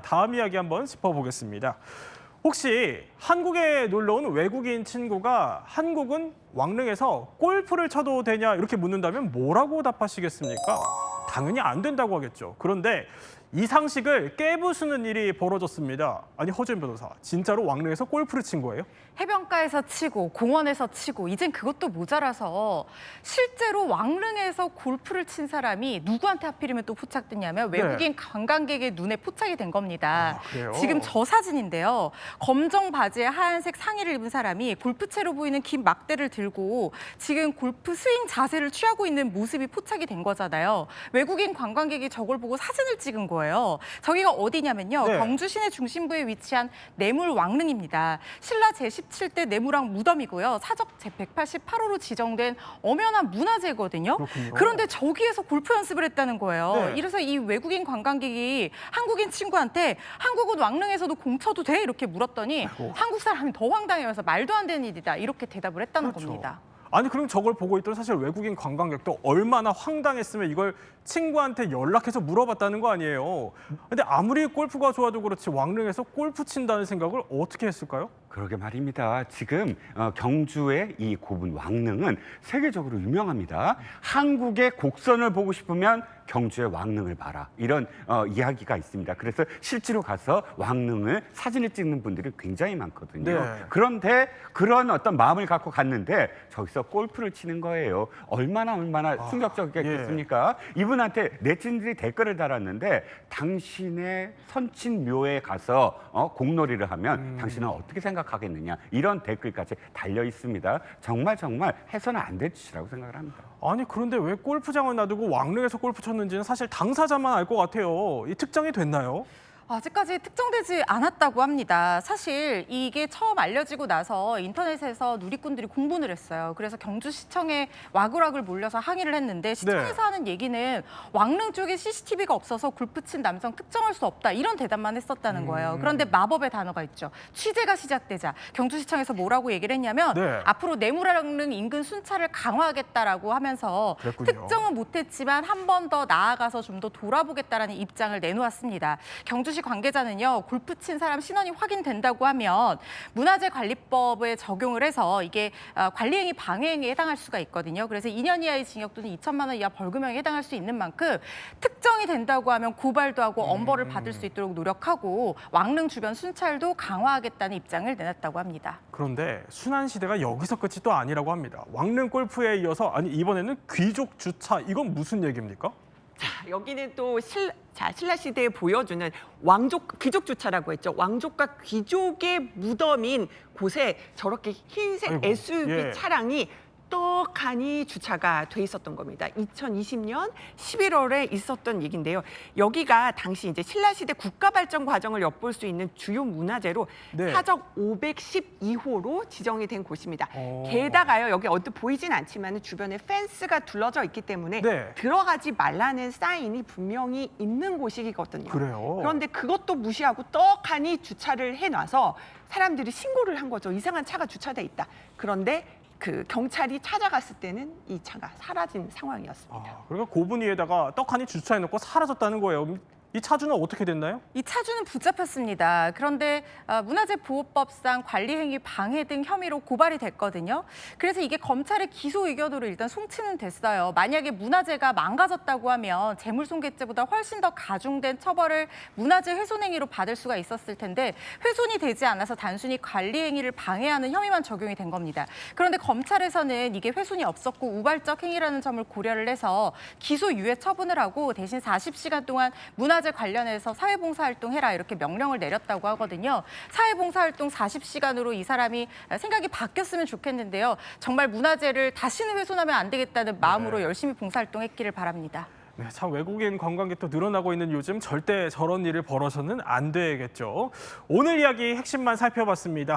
다음 이야기 한번 짚어보겠습니다. 혹시 한국에 놀러 온 외국인 친구가 한국은 왕릉에서 골프를 쳐도 되냐 이렇게 묻는다면 뭐라고 답하시겠습니까? 당연히 안 된다고 하겠죠. 그런데 이 상식을 깨부수는 일이 벌어졌습니다. 아니 허준 변호사, 진짜로 왕릉에서 골프를 친 거예요? 해변가에서 치고 공원에서 치고 이젠 그것도 모자라서 실제로 왕릉에서 골프를 친 사람이 누구한테 하필이면 또 포착됐냐면 외국인 관광객의 눈에 포착이 된 겁니다. 그래요? 지금 저 사진인데요. 검정 바지에 하얀색 상의를 입은 사람이 골프채로 보이는 긴 막대를 들고 지금 골프 스윙 자세를 취하고 있는 모습이 포착이 된 거잖아요. 외국인 관광객이 저걸 보고 사진을 찍은 거예요. 저기가 어디냐면요. 네. 경주 시내 중심부에 위치한 내물 왕릉입니다. 신라 제17대 내무랑 무덤이고요. 사적 제188호로 지정된 엄연한 문화재거든요. 그렇군요. 그런데 저기에서 골프 연습을 했다는 거예요. 네. 이래서 이 외국인 관광객이 한국인 친구한테 한국은 왕릉에서도 공 쳐도 돼? 이렇게 물었더니 아이고. 한국 사람이 더 황당해서 말도 안 되는 일이다. 이렇게 대답을 했다는 그렇죠. 겁니다. 아니 그럼 저걸 보고 있던 사실 외국인 관광객도 얼마나 황당했으면 이걸 친구한테 연락해서 물어봤다는 거 아니에요. 근데 아무리 골프가 좋아도 그렇지 왕릉에서 골프 친다는 생각을 어떻게 했을까요? 그러게 말입니다. 지금 경주의 이 고분 왕릉은 세계적으로 유명합니다. 한국의 곡선을 보고 싶으면 경주의 왕릉을 봐라. 이런 이야기가 있습니다. 그래서 실제로 가서 왕릉을 사진을 찍는 분들이 굉장히 많거든요. 네. 그런데 그런 어떤 마음을 갖고 갔는데 저기서 골프를 치는 거예요. 얼마나 충격적이겠습니까? 이분한테 네티즌들이 댓글을 달았는데 당신의 선친 묘에 가서 공놀이를 하면 당신은 어떻게 생각하겠느냐 이런 댓글까지 달려 있습니다. 정말 해서는 안 될 짓이라고 생각을 합니다. 아니 그런데 왜 골프장을 놔두고 왕릉에서 골프 쳤는지는 사실 당사자만 알 것 같아요. 이 특정이 됐나요? 아직까지 특정되지 않았다고 합니다. 사실 이게 처음 알려지고 나서 인터넷에서 누리꾼들이 공분을 했어요. 그래서 경주시청에 와글와글 몰려서 항의를 했는데 시청에서 하는 얘기는 왕릉 쪽에 CCTV가 없어서 골프 친 남성 특정할 수 없다. 이런 대답만 했었다는 거예요. 그런데 마법의 단어가 있죠. 취재가 시작되자 경주시청에서 뭐라고 얘기를 했냐면 네. 앞으로 내물왕릉 인근 순찰을 강화하겠다라고 하면서 그랬군요. 특정은 못했지만 한 번 더 나아가서 좀 더 돌아보겠다라는 입장을 내놓았습니다. 경주시 관계자는요, 골프 친 사람 신원이 확인된다고 하면 문화재관리법에 적용을 해서 이게 관리행위 방해행위에 해당할 수가 있거든요. 그래서 2년 이하의 징역 또는 2천만 원 이하 벌금형에 해당할 수 있는 만큼 특정이 된다고 하면 고발도 하고 엄벌을 받을 수 있도록 노력하고 왕릉 주변 순찰도 강화하겠다는 입장을 내놨다고 합니다. 그런데 순환시대가 여기서 끝이 또 아니라고 합니다. 왕릉 골프에 이어서 아니 이번에는 귀족 주차 이건 무슨 얘기입니까? 자, 여기는 또 신라 시대에 보여주는 귀족 주차라고 했죠. 왕족과 귀족의 무덤인 곳에 저렇게 흰색 아이고, SUV 예. 차량이 떡하니 주차가 돼 있었던 겁니다. 2020년 11월에 있었던 얘기인데요. 여기가 당시 이제 신라 시대 국가 발전 과정을 엿볼 수 있는 주요 문화재로 네. 사적 512호로 지정이 된 곳입니다. 어. 게다가요, 여기 언뜻 보이진 않지만 주변에 펜스가 둘러져 있기 때문에 네. 들어가지 말라는 사인이 분명히 있는 곳이거든요. 그래요? 그런데 그것도 무시하고 떡하니 주차를 해놔서 사람들이 신고를 한 거죠. 이상한 차가 주차돼 있다. 그런데 그 경찰이 찾아갔을 때는 이 차가 사라진 상황이었습니다. 그러니까 고분 위에다가 떡하니 주차해놓고 사라졌다는 거예요. 이 차주는 어떻게 됐나요? 이 차주는 붙잡혔습니다. 그런데 문화재보호법상 관리행위 방해 등 혐의로 고발이 됐거든요. 그래서 이게 검찰의 기소 의견으로 일단 송치는 됐어요. 만약에 문화재가 망가졌다고 하면 재물손괴죄보다 훨씬 더 가중된 처벌을 문화재 훼손행위로 받을 수가 있었을 텐데 훼손이 되지 않아서 단순히 관리행위를 방해하는 혐의만 적용이 된 겁니다. 그런데 검찰에서는 이게 훼손이 없었고 우발적 행위라는 점을 고려를 해서 기소 유예 처분을 하고 대신 40시간 동안 문화재 관련해서 사회봉사활동 해라 이렇게 명령을 내렸다고 하거든요. 사회봉사활동 40시간으로 이 사람이 생각이 바뀌었으면 좋겠는데요. 정말 문화재를 다시는 훼손하면 안 되겠다는 마음으로 열심히 봉사활동했기를 바랍니다. 네, 참 외국인 관광객도 늘어나고 있는 요즘 절대 저런 일을 벌어서는 안 되겠죠. 오늘 이야기 핵심만 살펴봤습니다.